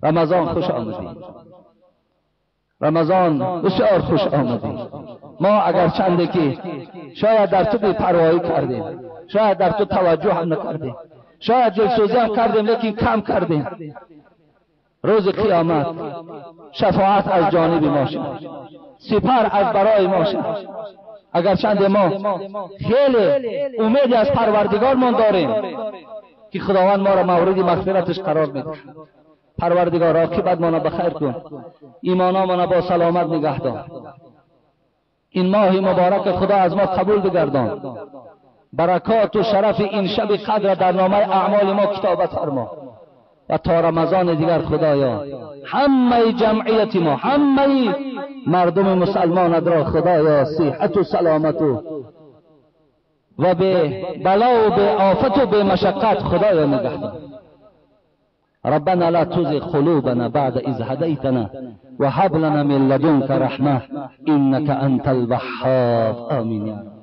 رمضان خوش آمدید، رمضان بسیار خوش آمدید. ما اگر چنده که شاید در تو بی‌پروایی کردیم، شاید در تو توجه هم نکردیم، شاید دلسوزی هم کردیم لیکن کم کردیم، روز قیامت شفاعت از جانب ما شد، سپر از برای ما شد. اگر چند ما خیلی امید از پروردگار ما داریم که خداوند ما را مورد مغفرتش قرار میده. پروردگار عاقبت ما را بخیر کن، ایمانا ما را با سلامت نگه دار. این ماه مبارک خدا از ما قبول بگردان، برکات و شرف این شب قدر در نامه اعمال ما کتابت فرما و تا رمضان دیگر خدایا همه جمعیت ما، همه مردم مسلمان را خدایا صحت و سلامت و به بلا و به آفت و به مشقت خدایا نگه دار. ربنا لا تزغ قلوبنا بعد إذ هديتنا وهب لنا من لدنك رحمة إنك أنت الوهاب آمين يا رب.